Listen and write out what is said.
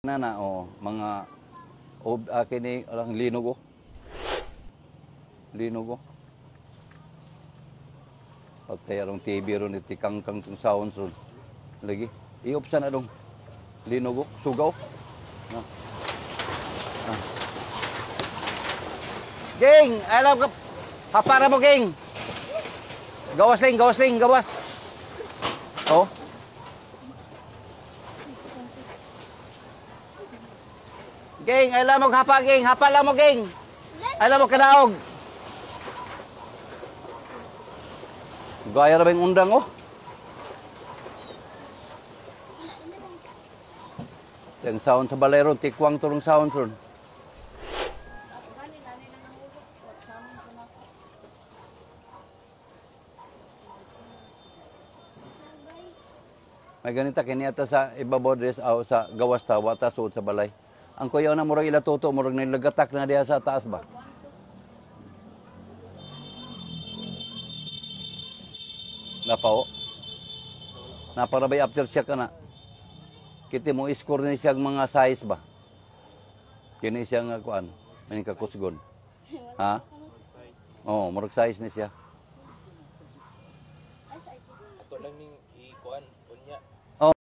Na mga kini alang linog patay arong TV ron iti kangkang tong sounds ron lagi iopsan adong linog sugaw no. Ging alam ka hapara mo ging gawas oh. Ging, ay lamog hapa, ging. Hapa lang mo, ging. Ay lamog kanaog. Gaya na ba yung undang, oh? Yung sound sa balero, tikwang turong sound, ron. May ganita, kiniyata sa ibabodres, sa gawas ta, wata suot sa balay. Ang kuya na murag ila toto, murag nilagatak na diya sa taas ba? Napao? Naparabay after siya ka na. Kiti mo score ni siya mga size ba? Kini siya nga kuan, maning kakusgon. Ha? Oh, murag size ni siya.